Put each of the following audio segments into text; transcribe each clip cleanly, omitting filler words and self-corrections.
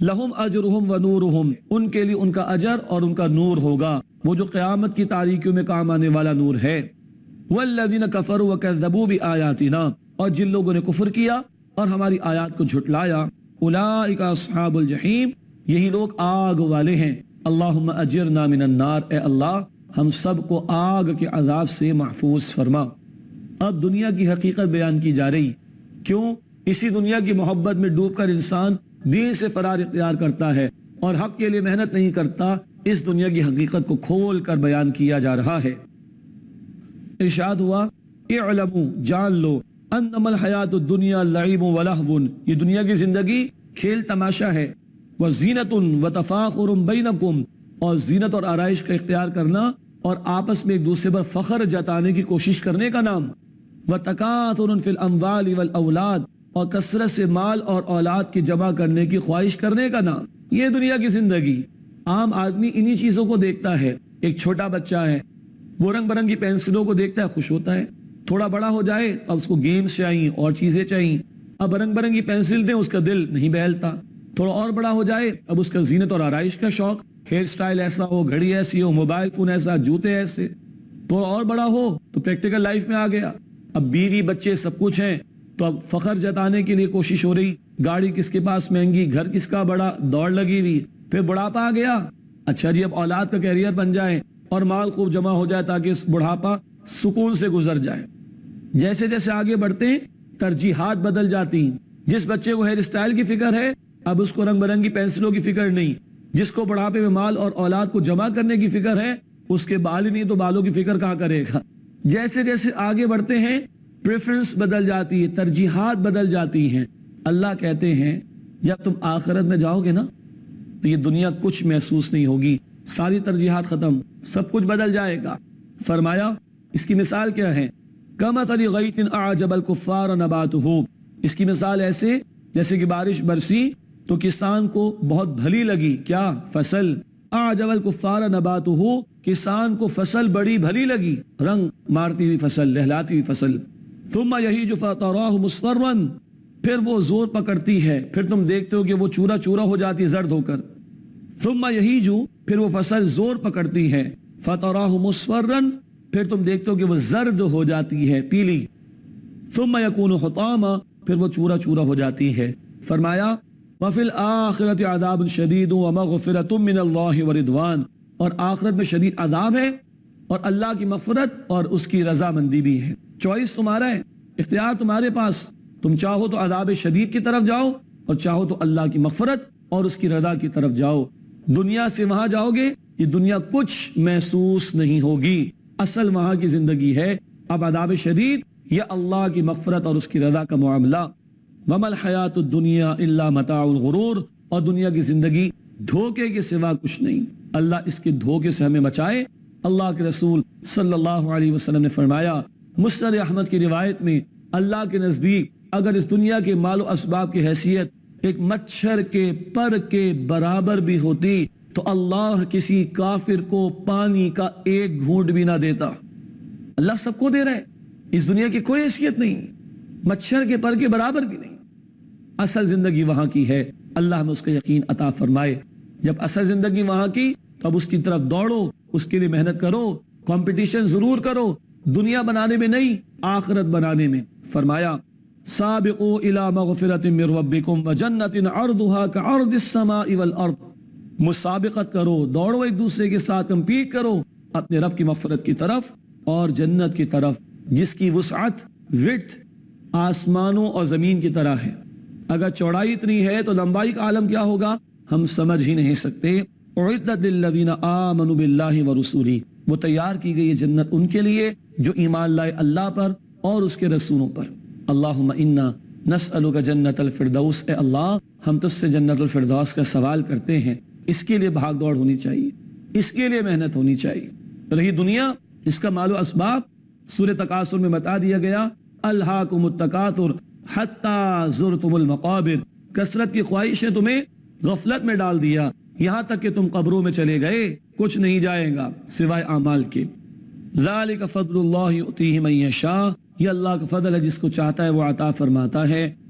لہم اجرہم و نورہم، ان کے لیے ان کا اجر اور ان کا نور ہوگا، وہ جو قیامت کی تاریکیوں میں کام آنے والا نور ہے۔ والذین کفروا وکذبوا بآیاتنا، اور جن لوگوں نے کفر کیا اور ہماری آیات کو جھٹلایا، اولئک اصحاب الجحیم، یہی لوگ آگ والے ہیں۔ اللہم اجرنا من النار، اے اللہ ہم سب کو آگ کے عذاب سے محفوظ فرما۔ اب دنیا کی حقیقت بیان کی جا رہی، کیوں؟ اسی دنیا کی محبت میں ڈوب کر انسان دین سے فرار اختیار کرتا ہے اور حق کے لیے محنت نہیں کرتا۔ اس دنیا کی حقیقت کو کھول کر بیان کیا جا رہا ہے۔ ارشاد ہوا، اعلموا، جان لو، انما الحیات الدنیا لعب و لہو، یہ دنیا کی زندگی کھیل تماشا ہے، وزینت و تفاخر بینکم، اور زینت اور آرائش کا اختیار کرنا اور آپس میں ایک دوسرے پر فخر جتانے کی کوشش کرنے کا نام، وتکاثر فی الاموال والاولاد، اور کثرت سے مال اور اولاد کی جمع کرنے کی خواہش کرنے کا نام، یہ دنیا کی زندگی۔ عام آدمی انہی چیزوں کو دیکھتا ہے۔ ایک چھوٹا بچہ ہے، وہ رنگ برنگی پینسلوں کو دیکھتا ہے، خوش ہوتا ہے۔ تھوڑا بڑا ہو جائے اب اس کو گیمز چاہیے اور چیزیں چاہیے، اب رنگ برنگی پینسل دیں اس کا دل نہیں بہلتا۔ تھوڑا اور بڑا ہو جائے اب اس کا زینت اور آرائش کا شوق، ہیئر سٹائل ایسا ہو، گھڑی ایسی ہو، موبائل فون ایسا، جوتے ایسے۔ تھوڑا اور بڑا ہو تو پریکٹیکل لائف میں آ گیا، اب بیوی بچے سب کچھ ہیں تو اب فخر جتانے کے لیے کوشش ہو رہی، گاڑی کس کے پاس مہنگی، گھر کس کا بڑا، دوڑ لگی ہوئی۔ پھر بڑھاپا آ گیا، اچھا جی اب اولاد کا کیریئر بن جائے اور مال خوب جمع ہو جائے تاکہ اس بڑھاپا سکون سے گزر جائے۔ جیسے جیسے آگے بڑھتے ہیں ترجیحات بدل جاتی ہیں۔ جس بچے کو ہیئر سٹائل کی فکر ہے اب اس کو رنگ برنگی پینسلوں کی فکر نہیں، جس کو بڑھاپے میں مال اور اولاد کو جمع کرنے کی فکر ہے اس کے بال ہی نہیں تو بالوں کی فکر کہاں کرے گا۔ جیسے جیسے آگے بڑھتے ہیں پریفرنس بدل جاتی ہے، ترجیحات بدل جاتی ہیں۔ اللہ کہتے ہیں جب تم آخرت میں جاؤ گے نا تو یہ دنیا کچھ محسوس نہیں ہوگی، ساری ترجیحات ختم، سب کچھ بدل جائے گا۔ فرمایا اس کی مثال کیا ہے؟ کمثل غیث اعجب الکفار نباتہ، اس کی مثال ایسے جیسے کہ بارش برسی تو کسان کو بہت بھلی لگی، کیا؟ فصل۔ اعجب الکفار نباتہ، کسان کو فصل بڑی بھلی لگی، رنگ مارتی ہوئی فصل، لہلاتی ہوئی فصل۔ ثم یہیج فتراہ مصفرا، پھر وہ زور پکڑتی ہے، پھر تم دیکھتے ہو کہ وہ چورا چورا ہو جاتی ہے زرد ہو کر۔ ثم یہیج، پھر وہ فصل زور پکڑتی ہے، فتراہ مصفرا، پھر تم دیکھتے ہو کہ وہ زرد ہو جاتی ہے، پیلی۔ ثم یکون حطاما، پھر وہ چورا چورا ہو جاتی ہے۔ فرمایا وفی الآخرۃ عذاب شدید ومغفرۃ من اللہ ورضوان، اور آخرت میں شدید عذاب ہے اور اللہ کی مغفرت اور اس کی رضامندی بھی ہے۔ چوائس تمہارا ہے، اختیار تمہارے پاس، تم چاہو تو عذاب شدید کی طرف جاؤ اور چاہو تو اللہ کی مغفرت اور اس کی رضا کی طرف جاؤ۔ دنیا سے وہاں جاؤ گے یہ دنیا کچھ محسوس نہیں ہوگی، اصل وہاں کی زندگی ہے اب عذاب شدید یا اللہ کی مغفرت اور اس کی رضا کا معاملہ۔ وما الحیات الدنیا الا متاع الغرور، اور دنیا کی زندگی دھوکے کے سوا کچھ نہیں، اللہ اس کے دھوکے سے ہمیں بچائے۔ اللہ کے رسول صلی اللہ علیہ وسلم نے فرمایا مسند احمد کی روایت میں، اللہ کے نزدیک اگر اس دنیا کے مال و اسباب کی حیثیت ایک مچھر کے پر کے برابر بھی ہوتی تو اللہ کسی کافر کو پانی کا ایک گھونٹ بھی نہ دیتا۔ اللہ سب کو دے رہا ہے، اس دنیا کی کوئی حیثیت نہیں، مچھر کے پر کے برابر بھی نہیں۔ اصل زندگی وہاں کی ہے، اللہ ہمیں اس کا یقین عطا فرمائے۔ جب اصل زندگی وہاں کی تو اب اس کی طرف دوڑو، اس کے لیے محنت کرو، کمپٹیشن ضرور کرو، دنیا بنانے میں نہیں آخرت بنانے میں۔ فرمایا سابقوا الی مغفرۃ من ربکم وجنۃ عرضھا کعرض السماء والارض، مسابقت کرو، دوڑو ایک دوسرے کے ساتھ، کمپیٹ کرو اپنے رب کی مغفرت کی طرف اور جنت کی طرف جس کی وسعت وڈتھ آسمانوں اور زمین کی طرح ہے۔ اگر چوڑائی اتنی ہے تو لمبائی کا عالم کیا ہوگا ہم سمجھ ہی نہیں سکتے۔ اعدت للذین آمنوا باللہ ورسولہ، وہ تیار کی گئی جنت ان کے لیے جو ایمان لائے اللہ پر اور اس کے رسولوں پر۔ اللہم انا نسألک جنت الفردوس، اے اللہ ہم تجھ سے جنت الفردوس کا سوال کرتے ہیں۔ اس کے لیے بھاگ دوڑ ہونی چاہیے، اس کے لیے محنت ہونی چاہیے۔ رہی دنیا، اس کا مال و اسباب سورہ تکاثر میں بتا دیا گیا، الہاکم التکاثر حتی زرتم المقابر، کثرت کی خواہش نے تمہیں غفلت میں ڈال دیا یہاں تک کہ تم قبروں میں چلے گئے، کچھ نہیں جائے گا سوائے اعمال کے۔ ذالک فضل اللہ یؤتیہ من یشاء، یہ اللہ کا فضل ہے جس کو چاہتا ہے وہ عطا فرماتا ہے۔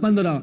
15,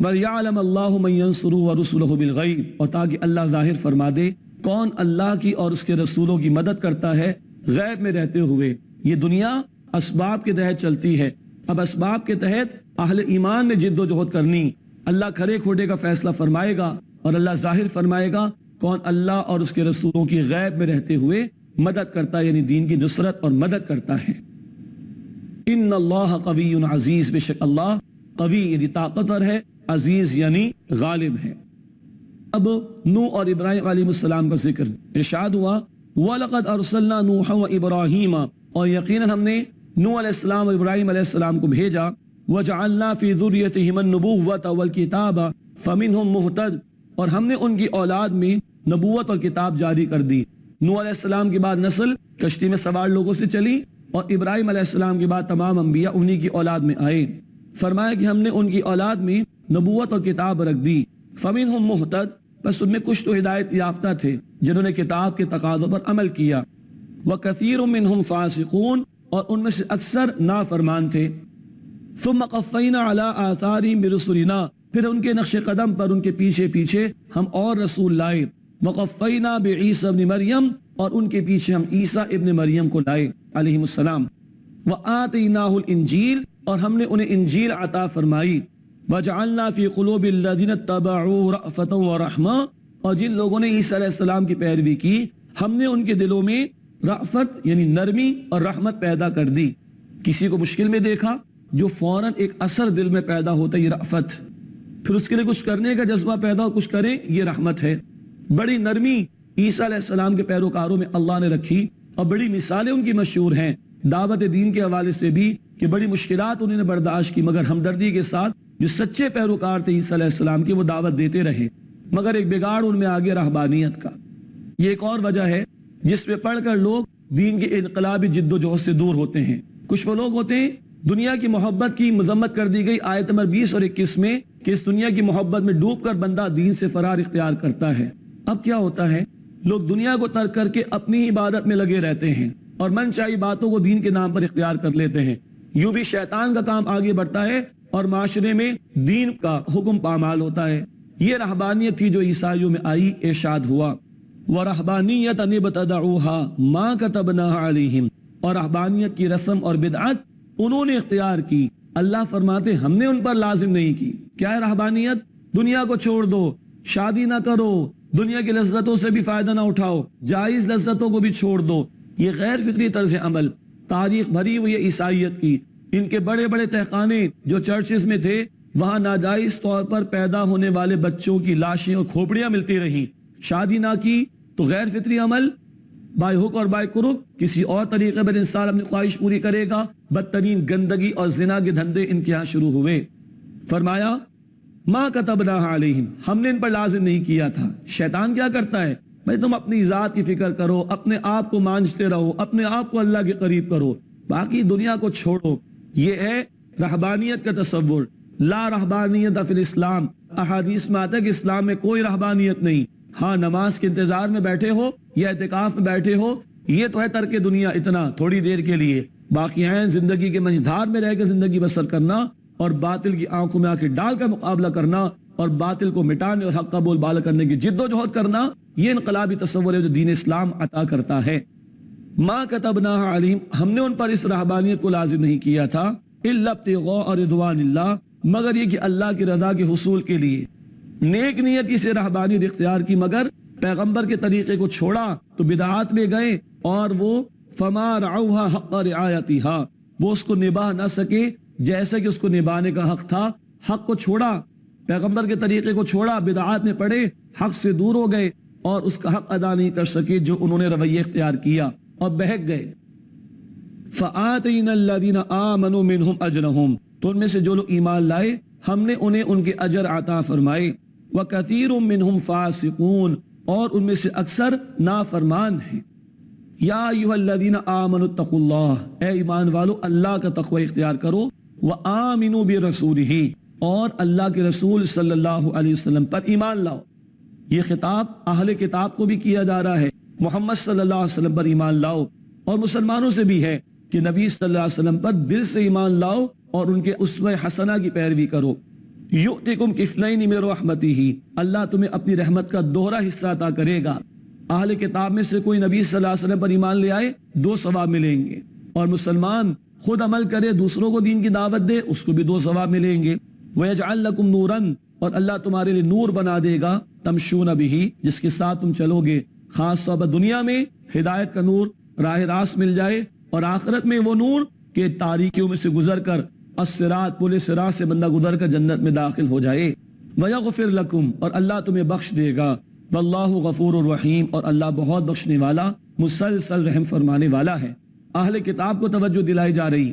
وَلْيَعْلَمَ اللَّهُ مَن يَنصُرُهُ وَرُسُلَهُ بِالْغَيْبِ، اور تاکہ اللہ ظاہر فرما دے کون اللہ کی اور اس کے رسولوں کی مدد کرتا ہے غیب میں رہتے ہوئے۔ یہ دنیا اسباب کے تحت چلتی ہے، اب اسباب کے تحت اہل ایمان نے جد و جہد کرنی، اللہ کھڑے کھوٹے کا فیصلہ فرمائے گا اور اللہ ظاہر فرمائے گا کون اللہ اور اس کے رسولوں کی غیب میں رہتے ہوئے مدد کرتا ہے، یعنی دین کی نصرت اور مدد کرتا ہے۔ ان اللہ قوی عزیز، بے شک اللہ قوی یعنی طاقتور ہے، عزیز یعنی غالب ہے۔ اب نوح اور ابراہیم علیہ السلام کا ذکر ارشاد ہوا، وَلَقَدْ أَرْسَلْنَا نُوحًا وَإِبْرَاهِيمَ، اور یقیناً ہم نے نوح علیہ السلام اور ابراہیم علیہ السلام کو بھیجا، وَجَعَلْنَا فِي ذُرِّيَّتِهِمَ النُّبُوَّةَ وَالْكِتَابَ فَمِنْهُمْ مُهْتَدٍ، اور ہم نے ان کی اولاد میں نبوت اور کتاب جاری کر دی۔ نوح علیہ السلام کے بعد نسل کشتی میں سوار لوگوں سے چلی، اور ابراہیم علیہ السلام کے بعد تمام انبیاء انہی کی اولاد میں آئے۔ فرمایا کہ ہم نے ان کی اولاد میں نبوت اور کتاب رکھ دی، فَمِنْهُمْ مُهْتَدٍ، بس ان میں کچھ تو ہدایت یافتہ تھے جنہوں نے کتاب کے تقاضوں پر عمل کیا، وَكَثِيرٌ مِّنْهُمْ فَاسِقُونَ، اور ان میں سے اکثر نافرمان تھے۔ ثُمَّ قَفَّيْنَا عَلَىٰ آثَارِهِمْ بِرُسُلِنَا، پھر ان کے نقش قدم پر ان کے پیچھے پیچھے ہم اور رسول لائے، وَقَفَّيْنَا بِعِيسَى ابْنِ مَرْيَمَ، اور ان کے پیچھے ہم عیسیٰ ابن مریم کو لائے علیہ السلام، وَآتَيْنَاهُ الْإِنْجِيلَ، اور ہم نے انہیں انجیل عطا فرمائی، وَجَعَلْنَا فِي قُلُوبِ الَّذِينَ اتَّبَعُوا رَأْفَةً وَرَحْمَةً، اور جن لوگوں نے عیسیٰ علیہ السلام کی پیروی کی ہم نے ان کے دلوں میں رأفت یعنی نرمی اور رحمت پیدا کر دی۔ کسی کو مشکل میں دیکھا جو فوراً ایک اثر دل میں پیدا ہوتا ہے، یہ رأفت، پھر اس کے لیے کچھ کرنے کا جذبہ پیدا ہو، کچھ کریں، یہ رحمت ہے۔ بڑی نرمی عیسیٰ علیہ السلام کے پیروکاروں میں اللہ نے رکھی، اور بڑی مثالیں ان کی مشہور ہیں دعوت دین کے حوالے سے بھی، کہ بڑی مشکلات انہوں نے برداشت کی، مگر ہمدردی کے ساتھ جو سچے پیروکار تھے عیسیٰ علیہ السلام کے، وہ دعوت دیتے رہے۔ مگر ایک بگاڑ ان میں آ گیا رہبانیت کا۔ یہ ایک اور وجہ ہے جس پہ پڑھ کر لوگ دین کے انقلابی جد و جہد سے دور ہوتے ہیں۔ کچھ وہ لوگ ہوتے ہیں دنیا کی محبت کی مذمت کر دی گئی آیت نمبر 20 اور 21 میں، کہ اس دنیا کی محبت میں ڈوب کر بندہ دین سے فرار اختیار کرتا ہے۔ اب کیا ہوتا ہے، لوگ دنیا کو ترک کر کے اپنی عبادت میں لگے رہتے ہیں اور من چاہی باتوں کو دین کے نام پر اختیار کر لیتے ہیں۔ یوں بھی شیطان کا کام آگے بڑھتا ہے اور معاشرے میں دین کا حکم پامال ہوتا ہے۔ یہ رہبانیت تھی جو عیسائیوں میں آئی، ارشاد ہوا، وَرَهْبَانِيَّةً ابْتَدَعُوهَا مَا كَتَبْنَاهَا عَلَيْهِمْ، اور رہبانیت کی رسم اور بدعت انہوں نے اختیار کی، اللہ فرماتے ہم نے ان پر لازم نہیں کی۔ کیا ہے رہبانیت؟ دنیا کو چھوڑ دو، شادی نہ کرو، دنیا کی لذتوں سے بھی فائدہ نہ اٹھاؤ، جائز لذتوں کو بھی چھوڑ دو۔ یہ غیر فطری طرز عمل تاریخ بھری ہوئی عیسائیت کی۔ ان کے بڑے بڑے تہخانے جو چرچز میں تھے، وہاں ناجائز طور پر پیدا ہونے والے بچوں کی لاشیں اور کھوپڑیاں ملتی رہیں۔ شادی نہ کی تو غیر فطری عمل، بائی حک اور بائی کرک، کسی اور طریقے پر انسان اپنی خواہش پوری کرے گا۔ بدترین گندگی اور زنا کے دھندے ان کے ہاں شروع ہوئے۔ فرمایا ما کتبناها علیہم، ہم نے ان پر لازم نہیں کیا تھا۔ شیطان کیا کرتا ہے، بھائی تم اپنی ذات کی فکر کرو، اپنے آپ کو مانجتے رہو، اپنے آپ کو اللہ کے قریب کرو، باقی دنیا کو چھوڑو۔ یہ ہے رہبانیت کا تصور۔ لا رہبانیت فی الاسلام، احادیث میں آتا ہے کہ اسلام میں کوئی رہبانیت نہیں۔ ہاں نماز کے انتظار میں بیٹھے ہو یا اعتکاف میں بیٹھے ہو، یہ تو ہے ترک دنیا، اتنا تھوڑی دیر کے لیے، باقی ہیں زندگی کے منجھدار میں رہ کے زندگی بسر کرنا اور باطل کی آنکھوں میں آنکھیں ڈال کر مقابلہ کرنا اور باطل کو مٹانے اور حق کا بول بالا کرنے کی جد و جہد کرنا۔ یہ انقلابی تصور ہے جو دین اسلام عطا کرتا ہے۔ ما کتبناها علیہم، ہم نے ان پر اس رہبانیت کو لازم نہیں کیا تھا، الا ابتغاء رضوان اللہ، مگر یہ کہ اللہ کی رضا کے حصول کے لیے۔ نیک نیتی سے رہبانیت اختیار کی، مگر پیغمبر کے طریقے کو چھوڑا تو بدعات میں گئے، اور وہ فما رعوها حق رعایتها، وہ اس کو نبھا نہ سکے جیسا کہ اس کو نبھانے کا حق تھا۔ حق کو چھوڑا، پیغمبر کے طریقے کو چھوڑا، بدعات میں پڑے، حق سے دور ہو گئے اور اس کا حق ادا نہیں کر سکے جو انہوں نے رویہ اختیار کیا اور بہک گئے۔ فآتینا الذین آمنوا منہم اجرہم، تو ان میں سے جو لوگ ایمان لائے ہم نے انہیں ان کے اجر عطا فرمائے۔ وکثیر منہم فاسقون، اور ان میں سے اکثر نافرمان ہیں۔ یا ایھا الذین آمنوا اتقوا اللہ، اے ایمان والو اللہ کا تقوی اختیار کرو، وآمنوا برسولہ، اور اللہ کے رسول صلی اللہ علیہ وسلم پر ایمان لاؤ۔ یہ خطاب اہل کتاب کو بھی کیا جا رہا ہے، محمد صلی اللہ علیہ وسلم پر ایمان لاؤ، اور مسلمانوں سے بھی ہے کہ نبی صلی اللہ علیہ وسلم پر دل سے ایمان لاؤ اور ان کے اسوہ حسنہ کی پیروی کرو۔ یؤتکم کفلین من رحمتہ، اللہ تمہیں اپنی رحمت کا دوہرا حصہ عطا کرے گا۔ اہل کتاب میں سے کوئی نبی صلی اللہ علیہ وسلم پر ایمان لے آئے 2 ثواب ملیں گے، اور مسلمان خود عمل کرے دوسروں کو دین کی دعوت دے اس کو بھی 2 ثواب ملیں گے۔ وَيَجْعَلْ لَكُمْ نُورًا، اور اللہ تمہارے لیے نور بنا دے گا، تمشون بِهِ، جس کے ساتھ تم چلو گے۔ خاص طور پر دنیا میں ہدایت کا نور راہ راست مل جائے، اور آخرت میں وہ نور کہ تاریکیوں میں سے گزر کر الصراط، پل صراط سے بندہ گزر کر جنت میں داخل ہو جائے۔ وَيَغْفِرْ لَكُمْ، اور اللہ تمہیں بخش دے گا۔ وَاللَّهُ غَفُورٌ رَحِيمٌ، اور اللہ بہت بخشنے والا مسلسل رحم فرمانے والا ہے۔ اہل کتاب کو توجہ دلائی جا رہی،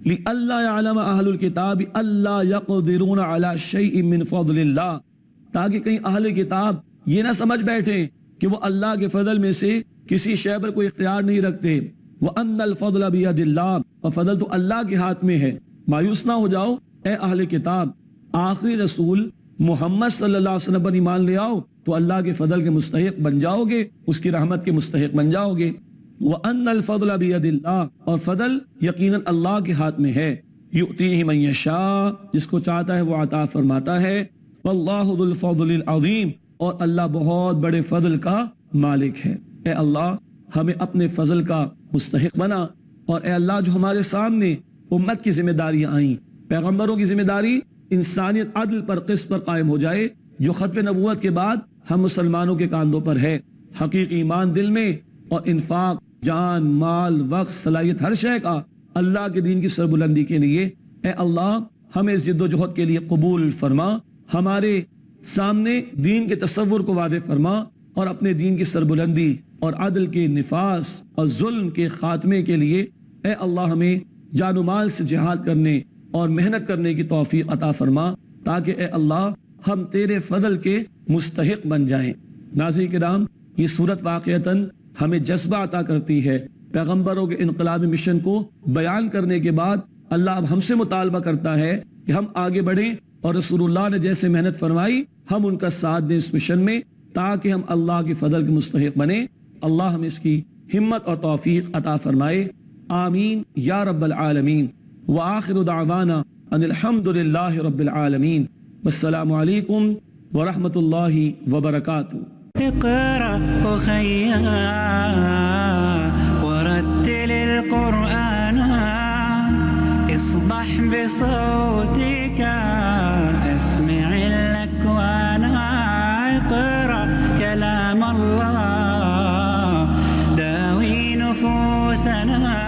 لِأَلَّا يَعْلَمَ أَهْلُ الْكِتَابِ أَلَّا يَقْدِرُونَ عَلَى شَيْءٍ مِّن فَضْلِ اللَّهِ، تاکہ کہیں اہل کتاب یہ نہ سمجھ بیٹھے کہ وہ اللہ کے فضل میں سے کسی شے پر کوئی اختیار نہیں رکھتے۔ وَأَنَّ الْفَضْلَ بِيَدِ اللَّهِ، اور فضل تو اللہ کے ہاتھ میں ہے۔ مایوس نہ ہو جاؤ اے اہل کتاب، آخری رسول محمد صلی اللہ علیہ وسلم پر ایمان لے آؤ تو اللہ کے فضل کے مستحق بن جاؤ گے، اس کی رحمت کے مستحق بن جاؤ گے۔ وَأَنَّ الْفَضْلَ بِيَدِ اللَّهِ، اور فضل یقیناً اللہ کے ہاتھ میں ہے۔ يُؤْتِيهِ مَن يَشَاءُ، جس کو چاہتا ہے وہ عطا فرماتا ہے۔ وَاللَّهُ ذُو الْفَضْلِ الْعَظِيمِ، اور اللہ بہت بڑے فضل کا مالک ہے۔ اے اللہ ہمیں اپنے فضل کا مستحق بنا، اور اے اللہ جو ہمارے سامنے امت کی ذمہ داریاں آئیں، پیغمبروں کی ذمہ داری انسانیت عدل پر قسط پر قائم ہو جائے، جو ختم نبوت کے بعد ہم مسلمانوں کے کاندھوں پر ہے۔ حقیقی ایمان دل میں، اور انفاق جان مال وقت صلاحیت ہر شے کا اللہ کے دین کی سربلندی کے لیے۔ اے اللہ ہمیں اس جد و جہد کے لیے قبول فرما، ہمارے سامنے دین کے تصور کو واضح فرما، اور اپنے دین کی سربلندی اور عدل کے نفاذ اور ظلم کے خاتمے کے لیے اے اللہ ہمیں جان و مال سے جہاد کرنے اور محنت کرنے کی توفیق عطا فرما، تاکہ اے اللہ ہم تیرے فضل کے مستحق بن جائیں۔ ناظرین کرام، یہ صورت واقعتاً ہمیں جذبہ عطا کرتی ہے۔ پیغمبروں کے انقلابی مشن کو بیان کرنے کے بعد اللہ اب ہم سے مطالبہ کرتا ہے کہ ہم آگے بڑھیں، اور رسول اللہ نے جیسے محنت فرمائی ہم ان کا ساتھ دیں اس مشن میں، تاکہ ہم اللہ کے فضل کے مستحق بنیں۔ اللہ ہمیں اس کی ہمت اور توفیق عطا فرمائے، آمین یا رب العالمین۔ وآخر دعوانا ان الحمد للہ رب العالمین۔ والسلام علیکم ورحمۃ اللہ وبرکاتہ۔ اقرأ أخيا ورتل القرآن، اصبح بصوتك اسمع الأكوان. اقرأ كلام الله داوي نفوسنا.